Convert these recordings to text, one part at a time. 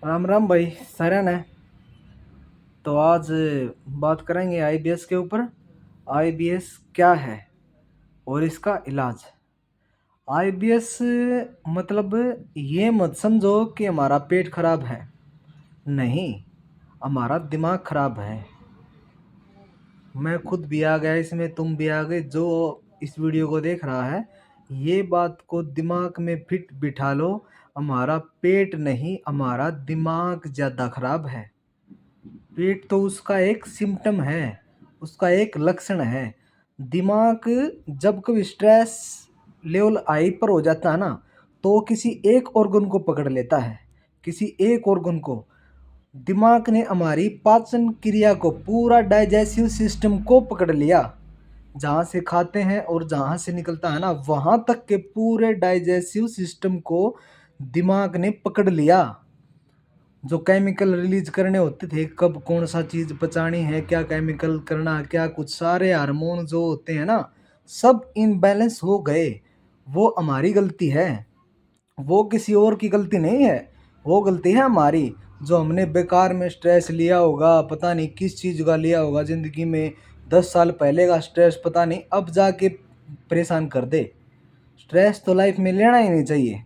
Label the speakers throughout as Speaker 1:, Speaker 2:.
Speaker 1: राम राम भाई सरन है। तो आज बात करेंगे आईबीएस के ऊपर। आईबीएस क्या है और इसका इलाज। आईबीएस मतलब ये मत समझो कि हमारा पेट खराब है, नहीं, हमारा दिमाग खराब है। मैं खुद भी आ गया इसमें, तुम भी आ गए जो इस वीडियो को देख रहा है। ये बात को दिमाग में फिट बिठा लो, हमारा पेट नहीं, हमारा दिमाग ज़्यादा खराब है। पेट तो उसका एक सिम्टम है, उसका एक लक्षण है। दिमाग जब कभी स्ट्रेस लेवल हाई पर हो जाता है ना, तो किसी एक ऑर्गन को पकड़ लेता है, किसी एक ऑर्गन को। दिमाग ने हमारी पाचन क्रिया को, पूरा डाइजेस्टिव सिस्टम को पकड़ लिया। जहाँ से खाते हैं और जहाँ से निकलता है ना, वहाँ तक के पूरे डाइजेस्टिव सिस्टम को दिमाग ने पकड़ लिया। जो केमिकल रिलीज करने होते थे, कब कौन सा चीज़ पचानी है, क्या केमिकल करना, क्या कुछ सारे हार्मोन जो होते हैं ना, सब इनबैलेंस हो गए। वो हमारी गलती है, वो किसी और की गलती नहीं है। वो गलती है हमारी, जो हमने बेकार में स्ट्रेस लिया होगा, पता नहीं किस चीज़ का लिया होगा ज़िंदगी में। 10 साल पहले का स्ट्रेस पता नहीं अब जाके परेशान कर दे। स्ट्रेस तो लाइफ में लेना ही नहीं चाहिए।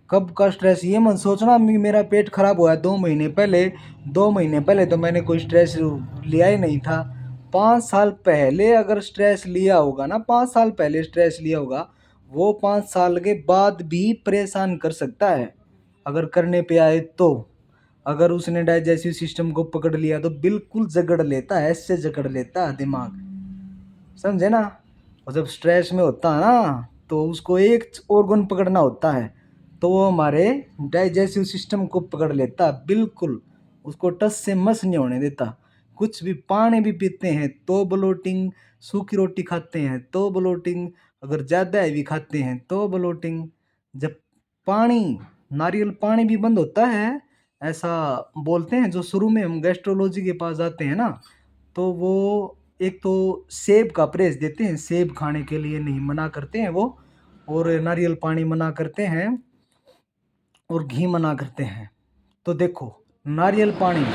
Speaker 1: कब का स्ट्रेस ये मत सोचना मेरा पेट खराब हुआ है 2 महीने पहले। 2 महीने पहले तो मैंने कोई स्ट्रेस लिया ही नहीं था। 5 साल पहले अगर स्ट्रेस लिया होगा ना, 5 साल पहले स्ट्रेस लिया होगा, वो 5 साल के बाद भी परेशान कर सकता है अगर करने पे आए तो। अगर उसने डाइजेस्टिव सिस्टम को पकड़ लिया तो बिल्कुल जकड़ लेता है, ऐसे जकड़ लेता है दिमाग, समझे ना। और जब स्ट्रेस में होता है ना, तो उसको एक ऑर्गन पकड़ना होता है, तो वो हमारे डाइजेस्टिव सिस्टम को पकड़ लेता है बिल्कुल। उसको टस से मस नहीं होने देता। कुछ भी, पानी भी पीते हैं तो ब्लोटिंग, सूखी रोटी खाते हैं तो ब्लोटिंग, अगर ज़्यादा हैवी खाते हैं तो ब्लोटिंग। जब पानी, नारियल पानी भी बंद होता है, ऐसा बोलते हैं। जो शुरू में हम गैस्ट्रोलॉजी के पास जाते हैं ना, तो वो एक तो सेब का परहेज देते हैं, सेब खाने के लिए नहीं मना करते हैं वो, और नारियल पानी मना करते हैं, और घी मना करते हैं। तो देखो, नारियल पानी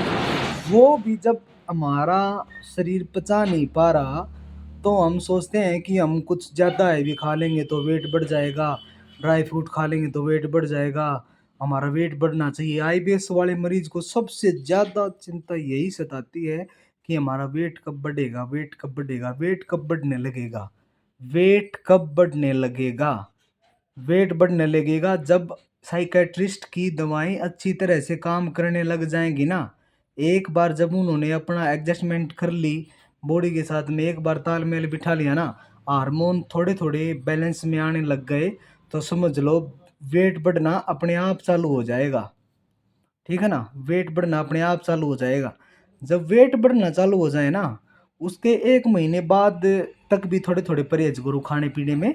Speaker 1: वो भी जब हमारा शरीर पचा नहीं पा रहा, तो हम सोचते हैं कि हम कुछ ज़्यादा हैवी खा लेंगे तो वेट बढ़ जाएगा, ड्राई फ्रूट खा लेंगे तो वेट बढ़ जाएगा, हमारा वेट बढ़ना चाहिए। आईबीएस वाले मरीज को सबसे ज़्यादा चिंता यही सताती है कि हमारा वेट कब बढ़ेगा, वेट कब बढ़ेगा, वेट कब बढ़ने लगेगा, वेट कब बढ़ने लगेगा। वेट बढ़ने लगेगा जब साइकेट्रिस्ट की दवाएं अच्छी तरह से काम करने लग जाएंगी ना। एक बार जब उन्होंने अपना एडजस्टमेंट कर ली बॉडी के साथ में, एक बार तालमेल बिठा लिया ना, हार्मोन थोड़े थोड़े बैलेंस में आने लग गए, तो समझ लो वेट बढ़ना अपने आप चालू हो जाएगा। ठीक है ना, वेट बढ़ना अपने आप चालू हो जाएगा। जब वेट बढ़ना चालू हो जाए ना, उसके 1 महीने बाद तक भी थोड़े थोड़े परहेज करो खाने पीने में।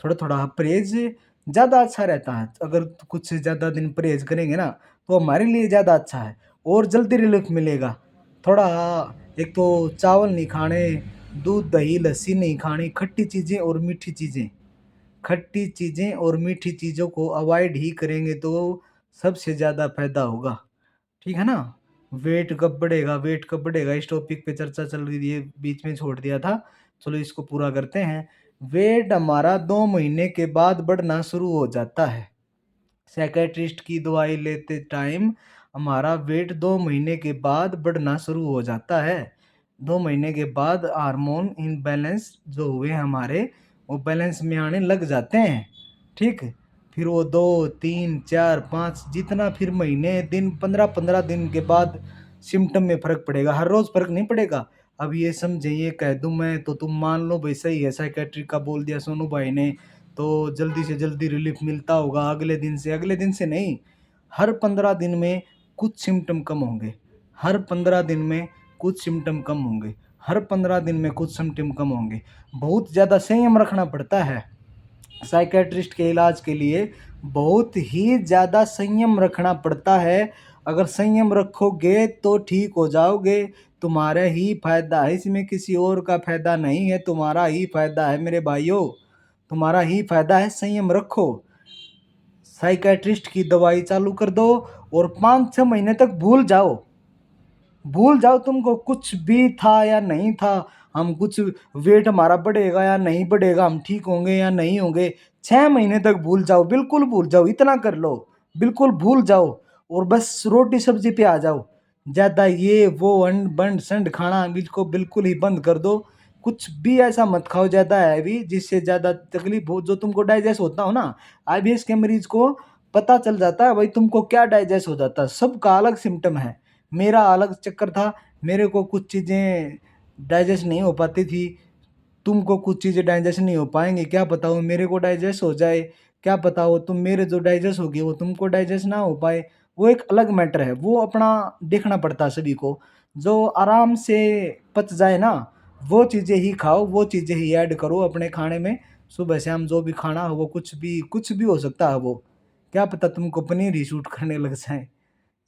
Speaker 1: थोड़ा थोड़ा परहेज ज़्यादा अच्छा रहता है। अगर कुछ ज़्यादा दिन परहेज करेंगे ना, तो हमारे लिए ज़्यादा अच्छा है और जल्दी रिलीफ मिलेगा। थोड़ा, एक तो चावल नहीं खाने, दूध दही लस्सी नहीं खानी, खट्टी चीज़ें और मीठी चीज़ें, खट्टी चीज़ें और मीठी चीज़ों को अवॉइड ही करेंगे तो सबसे ज़्यादा फायदा होगा। ठीक है ना। वेट कब बढ़ेगा, वेट कब बढ़ेगा, इस टॉपिक पे चर्चा चल रही है, बीच में छोड़ दिया था। चलो इसको पूरा करते हैं। वेट हमारा 2 महीने के बाद बढ़ना शुरू हो जाता है। साइकेट्रिस्ट की दवाई लेते टाइम हमारा वेट 2 महीने के बाद बढ़ना शुरू हो जाता है। 2 महीने के बाद हार्मोन इनबैलेंस जो हुए हमारे, वो बैलेंस में आने लग जाते हैं। ठीक, फिर वो 2 3 4 5 जितना फिर महीने दिन 15 15 दिन के बाद सिम्टम में फ़र्क पड़ेगा। हर रोज़ फ़र्क नहीं पड़ेगा। अब ये समझे, ये कह दूं मैं तो तुम मान लो भाई सही है, साइकेट्रिक का बोल दिया सोनू भाई ने, तो जल्दी से जल्दी रिलीफ मिलता होगा अगले दिन से। अगले दिन से नहीं, हर 15 दिन में कुछ सिम्टम कम होंगे, हर 15 दिन में कुछ सिम्टम कम होंगे, हर 15 दिन में कुछ सिम्टम कम होंगे। बहुत ज़्यादा संयम रखना पड़ता है साइकेट्रिस्ट के इलाज के लिए, बहुत ही ज़्यादा संयम रखना पड़ता है। अगर संयम रखोगे तो ठीक हो जाओगे। तुम्हारा ही फायदा है इसमें, किसी और का फायदा नहीं है, तुम्हारा ही फायदा है मेरे भाइयों, तुम्हारा ही फायदा है। संयम रखो, साइकेट्रिस्ट की दवाई चालू कर दो और 5-6 महीने तक भूल जाओ। भूल जाओ तुमको कुछ भी था या नहीं था, हम कुछ वेट हमारा बढ़ेगा या नहीं बढ़ेगा, हम ठीक होंगे या नहीं होंगे। 6 महीने तक भूल जाओ, बिल्कुल भूल जाओ, इतना कर लो, बिल्कुल भूल जाओ और बस रोटी सब्जी पे आ जाओ। ज़्यादा ये वो अंड बंड संड खाना बिल्कुल बिल्कुल ही बंद कर दो। कुछ भी ऐसा मत खाओ ज़्यादा हैवी जिससे ज़्यादा तकलीफ हो, जो तुमको डाइजेस्ट होता हो ना। आईबीएस के मरीज को पता चल जाता है भाई तुमको क्या डाइजेस्ट हो जाता है, सबका अलग सिम्टम है। मेरा अलग चक्कर था, मेरे को कुछ चीज़ें डाइजेस्ट नहीं हो पाती थी, तुमको कुछ चीज़ें डाइजेस्ट नहीं हो पाएंगी, क्या पता वो मेरे को डाइजेस्ट हो जाए, क्या पता वो तुम मेरे जो डाइजेस्ट होगी वो तुमको डाइजेस्ट ना हो पाए, वो एक अलग मैटर है, वो अपना देखना पड़ता है सभी को। जो आराम से पच जाए ना वो चीज़ें ही खाओ, वो चीज़ें ही ऐड करो अपने खाने में। सुबह शाम जो भी खाना हो वो कुछ भी हो सकता है वो, क्या पता तुमको पनीर ही शूट करने लग जाए।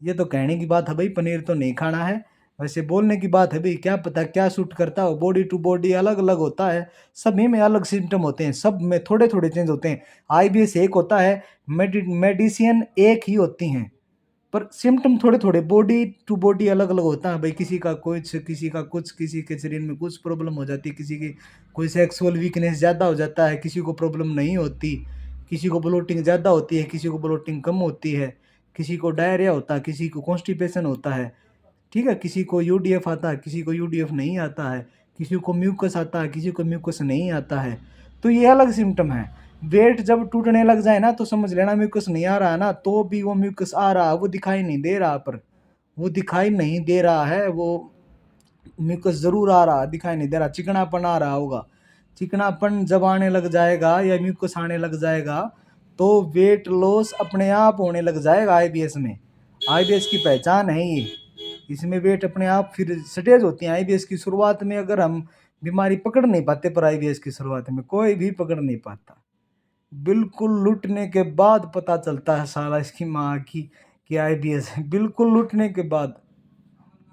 Speaker 1: ये तो कहने की बात है भाई, पनीर तो नहीं खाना है, वैसे बोलने की बात है भाई, क्या पता क्या सूट करता हो, बॉडी टू बॉडी अलग अलग होता है, सभी में अलग सिम्टम होते हैं, सब में थोड़े थोड़े चेंज होते हैं। आईबीएस एक होता है, मेडिसिन एक ही होती हैं, पर सिम्टम थोड़े थोड़े बॉडी टू बॉडी अलग अलग होता है भाई। किसी का कुछ, किसी का कुछ, किसी के शरीर में कुछ प्रॉब्लम हो जाती है, किसी की कोई सेक्सुअल वीकनेस ज़्यादा हो जाता है, किसी को प्रॉब्लम नहीं होती, किसी को ब्लोटिंग ज़्यादा होती है, किसी को ब्लोटिंग कम होती है, किसी को डायरिया होता है, किसी को कॉन्स्टिपेशन होता है, ठीक है, किसी को यूडीएफ आता है, किसी को यूडीएफ नहीं आता है, किसी को म्यूकस आता है, किसी को म्यूकस नहीं आता है। तो ये अलग सिम्टम है। वेट जब टूटने लग जाए ना तो समझ लेना म्यूकस नहीं आ रहा है ना, तो भी वो म्यूकस आ रहा है, वो दिखाई नहीं दे रहा, पर वो दिखाई नहीं दे रहा है, वो म्यूकस जरूर आ रहा, दिखाई नहीं दे रहा, चिकनापन आ रहा होगा। चिकनापन जब आने लग जाएगा या म्यूकस आने लग जाएगा तो वेट लॉस अपने आप होने लग जाएगा। आईबीएस में, आईबीएस की पहचान है ये, इसमें वेट अपने आप फिर स्टेज होती है। आईबीएस की शुरुआत में अगर हम बीमारी पकड़ नहीं पाते, पर आईबीएस की शुरुआत में कोई भी पकड़ नहीं पाता, बिल्कुल लुटने के बाद पता चलता है साला इसकी माँ की कि आईबीएस है। बिल्कुल लुटने के बाद,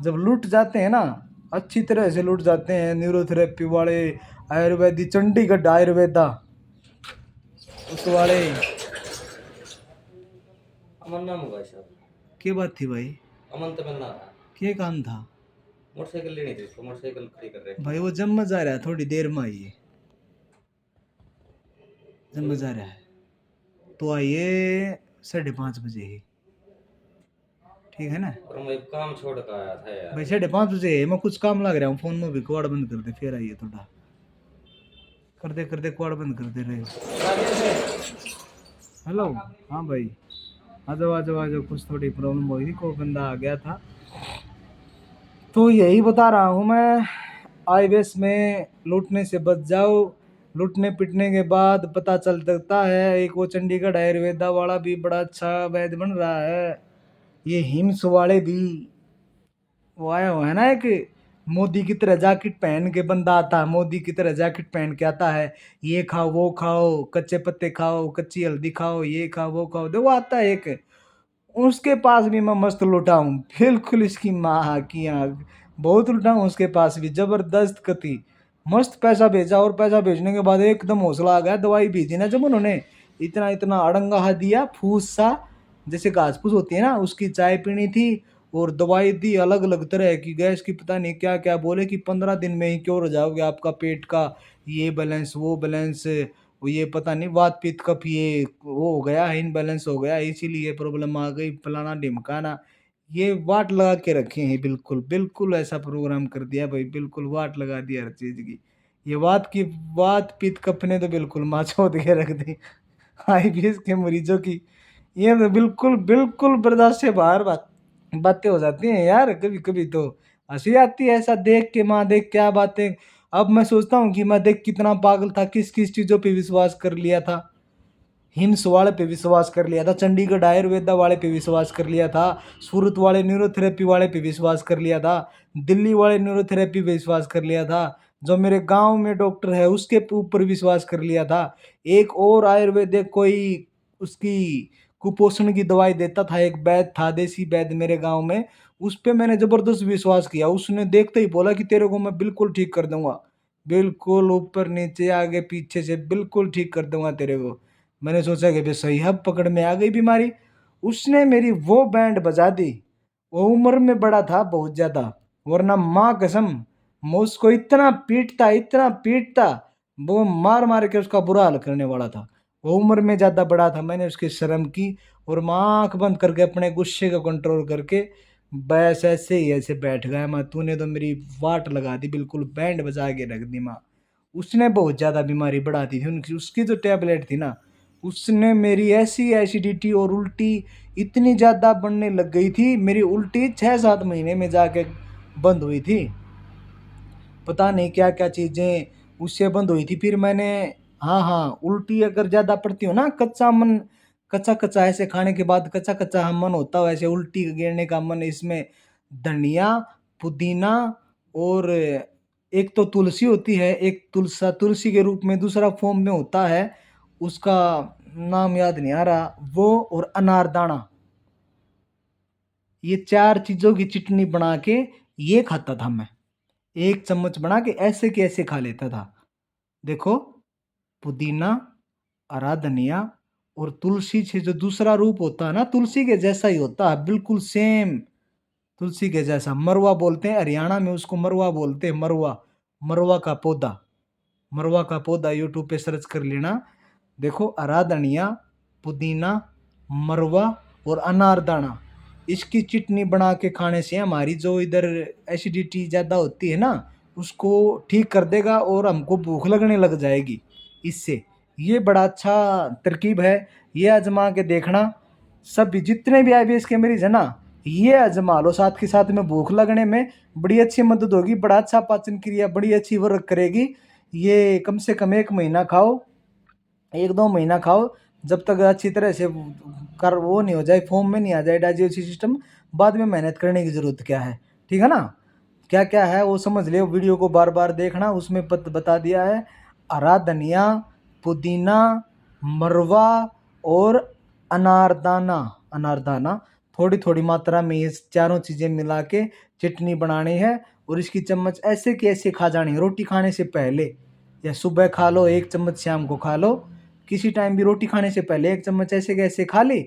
Speaker 1: जब लुट जाते हैं ना, अच्छी तरह से लुट जाते हैं न्यूरोथेरेपी वाले, आयुर्वेदिक चंडीगढ़ आयुर्वेदा उस वाले।
Speaker 2: अमन नाम होगा शायद।
Speaker 1: क्या बात थी भाई,
Speaker 2: अमन तमन्ना था।
Speaker 1: क्या काम था
Speaker 2: मोटरसाइकिल लेनी थी उसको, मोटरसाइकिल खड़ी कर रहे थे।
Speaker 1: भाई? वो जम जा रहा है, थोड़ी देर में आइए, जम जा रहा है तो आइए 5:30 बजे ही, ठीक है ना
Speaker 2: और मैं काम छोड़ कर आया था यार।
Speaker 1: भाई? 5:30 बजे मैं कुछ काम लग रहा हूँ, फोन में भी क्वाड बंद कर दे, फिर आइए थोड़ा, कर दे क्वाड बंद कर दे रहे हो। हेलो, हाँ भाई, आ जाओ आ जाओ आ जाओ, कुछ थोड़ी प्रॉब्लम हो गई, कोई बंदा आ गया था, तो यही बता रहा हूँ मैं। आईबीएस में लूटने से बच जाओ, लूटने पिटने के बाद पता चल सकता है। एक वो चंडीगढ़ आयुर्वेदा वाला भी बड़ा अच्छा वैद्य बन रहा है, ये हिम्स वाले भी, वो आया हुआ है ना एक, मोदी की तरह जैकेट पहन के बंदा आता है, मोदी की तरह जैकेट पहन के आता है, ये खाओ वो खाओ, कच्चे पत्ते खाओ, कच्ची हल्दी खाओ, ये खाओ वो खाओ, देखो आता है एक, उसके पास भी मैं मस्त लुटा हूँ, बिल्कुल इसकी माँ की आँख, बहुत लुटा हूँ उसके पास भी, जबरदस्त कति, मस्त पैसा भेजा, और पैसा भेजने के बाद एकदम हौसला आ गया। दवाई भेजी ना जब उन्होंने, इतना इतना अड़ंगा हा दिया, फूस सा, जैसे घास फूस होती है ना, उसकी चाय पीनी थी, और दवाई दी अलग अलग तरह की, गैस की पता नहीं क्या क्या, बोले कि 15 दिन में ही क्योर हो जाओगे, आपका पेट का ये बैलेंस वो बैलेंस, वो ये पता नहीं वात पित्त कफ ये वो हो गया, इनबैलेंस हो गया, इसीलिए प्रॉब्लम आ गई, फलाना ढिमकाना, ये वाट लगा के रखे हैं, बिल्कुल बिल्कुल ऐसा प्रोग्राम कर दिया भाई, बिल्कुल वाट लगा दिया हर चीज की। ये वात पित्त कफ ने तो बिल्कुल माँ छोड़ के रख दी आईबीएस के मरीजों की, ये तो बिल्कुल बिल्कुल बर्दाश्त से बाहर बातें हो जाती हैं यार, कभी कभी तो हंसी आती है ऐसा देख के, माँ देख क्या बातें। अब मैं सोचता हूँ कि मैं देख कितना पागल था, किस किस चीज़ों पे विश्वास कर लिया था, हिम्स वाले पे विश्वास कर लिया था, चंडीगढ़ आयुर्वेदा वाले पे विश्वास कर लिया था, सूरत वाले न्यूरोथेरेपी वाले पे विश्वास कर लिया था, दिल्ली वाले न्यूरोथेरेपी पे विश्वास कर लिया था, जो मेरे गांव में डॉक्टर है उसके ऊपर विश्वास कर लिया था, एक और आयुर्वेदिक कोई उसकी कुपोषण की दवाई देता था, एक वैद्य था देसी वैद्य मेरे गांव में, उस पे मैंने जबरदस्त विश्वास किया, उसने देखते ही बोला कि तेरे को मैं बिल्कुल ठीक कर दूंगा, बिल्कुल ऊपर नीचे आगे पीछे से बिल्कुल ठीक कर दूंगा तेरे को। मैंने सोचा कि भाई सही अब पकड़ में आ गई बीमारी। उसने मेरी वो बैंड बजा दी। वो उम्र में बड़ा था बहुत ज़्यादा, वरना माँ कसम मैं उसको इतना पीटता, वो मार मार के उसका बुरा हाल करने वाला था। वो उम्र में ज़्यादा बड़ा था, मैंने उसकी शर्म की और मैं आँख बंद करके अपने गुस्से को कंट्रोल करके बस ऐसे ही ऐसे बैठ गया। मैं तूने तो मेरी वाट लगा दी, बिल्कुल बैंड बजा के रख दी माँ। उसने बहुत ज़्यादा बीमारी बढ़ा दी थी, उनकी उसकी जो टैबलेट थी ना, उसने मेरी ऐसी एसिडिटी और उल्टी इतनी ज़्यादा बढ़ने लग गई थी। मेरी उल्टी 6-7 महीने में जाके बंद हुई थी। पता नहीं क्या क्या चीज़ें उससे बंद हुई थी। फिर मैंने, हाँ हाँ, उल्टी अगर ज़्यादा पड़ती हो ना, कच्चा कच्चा ऐसे खाने के बाद कच्चा कच्चा हम मन होता हो, ऐसे उल्टी गिरने का मन। इसमें धनिया, पुदीना और एक तो तुलसी होती है, एक तुलसी के रूप में दूसरा फॉर्म में होता है, उसका नाम याद नहीं आ रहा, वो और अनारदाना, ये 4 चीज़ों की चटनी बना के ये खाता था मैं। 1 चम्मच बना के ऐसे खा लेता था। देखो, पुदीना, हरा धनिया और तुलसी से जो दूसरा रूप होता है ना, तुलसी के जैसा ही होता है, बिल्कुल सेम तुलसी के जैसा। मरवा बोलते हैं हरियाणा में उसको, मरवा बोलते हैं, मरवा। मरवा का पौधा, मरवा का पौधा यूट्यूब पे सर्च कर लेना। देखो, हरा धनिया, पुदीना, मरवा और अनारदाना, इसकी चटनी बना के खाने से हमारी जो इधर एसिडिटी ज़्यादा होती है ना, उसको ठीक कर देगा और हमको भूख लगने लग जाएगी इससे। ये बड़ा अच्छा तरकीब है, ये आजमा के देखना। सभी जितने भी आईबीएस के मरीज है ना, ये आजमा लो, साथ के साथ में भूख लगने में बड़ी अच्छी मदद होगी, बड़ा अच्छा पाचन क्रिया बड़ी अच्छी वर्क करेगी। ये कम से कम 1 महीना खाओ, 1-2 महीना खाओ, जब तक अच्छी तरह से कर वो नहीं हो जाए, फॉर्म में नहीं आ जाए डाइजेस्टिव सिस्टम। बाद में मेहनत करने की ज़रूरत क्या है, ठीक है ना। क्या क्या है वो समझ ले, वीडियो को बार बार देखना, उसमें बता दिया है। हरा धनिया, पुदीना, मरवा और अनारदाना, अनारदाना थोड़ी थोड़ी मात्रा में ये चारों चीज़ें मिला के चटनी बनानी है और इसकी चम्मच ऐसे की ऐसे खा जानी है रोटी खाने से पहले। या सुबह खा लो 1 चम्मच, शाम को खा लो, किसी टाइम भी रोटी खाने से पहले 1 चम्मच ऐसे कैसे खा ली,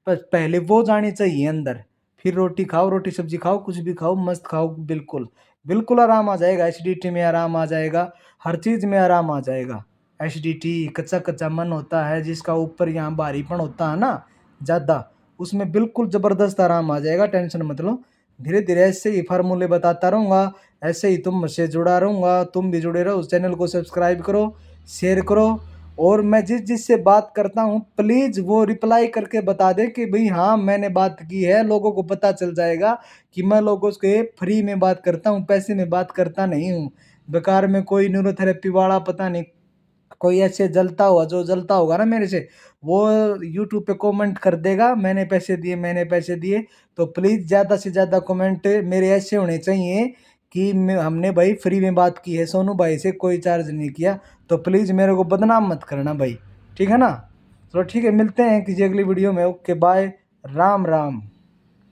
Speaker 1: बस पहले वो जानी चाहिए अंदर। फिर रोटी खाओ, रोटी सब्जी खाओ, कुछ भी खाओ, मस्त खाओ, बिल्कुल बिल्कुल आराम आ जाएगा। एसिडिटी में आराम आ जाएगा, हर चीज़ में आराम आ जाएगा। एसिडिटी, कच्चा कच्चा मन होता है जिसका, ऊपर यहाँ भारीपन होता है ना ज़्यादा, उसमें बिल्कुल ज़बरदस्त आराम आ जाएगा, टेंशन मत लो। धीरे धीरे ऐसे ही फार्मूले बताता रहूँगा, ऐसे ही तुम मुझसे जुड़ा रहूँगा, तुम भी जुड़े रहो। उस चैनल को सब्सक्राइब करो, शेयर करो, और मैं जिससे बात करता हूँ प्लीज़ वो रिप्लाई करके बता दे कि भाई हाँ मैंने बात की है। लोगों को पता चल जाएगा कि मैं लोगों से फ्री में बात करता हूँ, पैसे में बात करता नहीं हूँ। बेकार में कोई न्यूरोथेरेपी वाला पता नहीं कोई ऐसे जलता हुआ, जो जलता होगा ना मेरे से, वो यूट्यूब पे कमेंट कर देगा मैंने पैसे दिए, मैंने पैसे दिए। तो प्लीज़ ज़्यादा से ज़्यादा कमेंट मेरे ऐसे होने चाहिए कि हमने भाई फ्री में बात की है, सोनू भाई से कोई चार्ज नहीं किया। तो प्लीज़ मेरे को बदनाम मत करना भाई, ठीक है ना। चलो ठीक है, मिलते हैं किसी अगली वीडियो में। Okay bye, Ram Ram.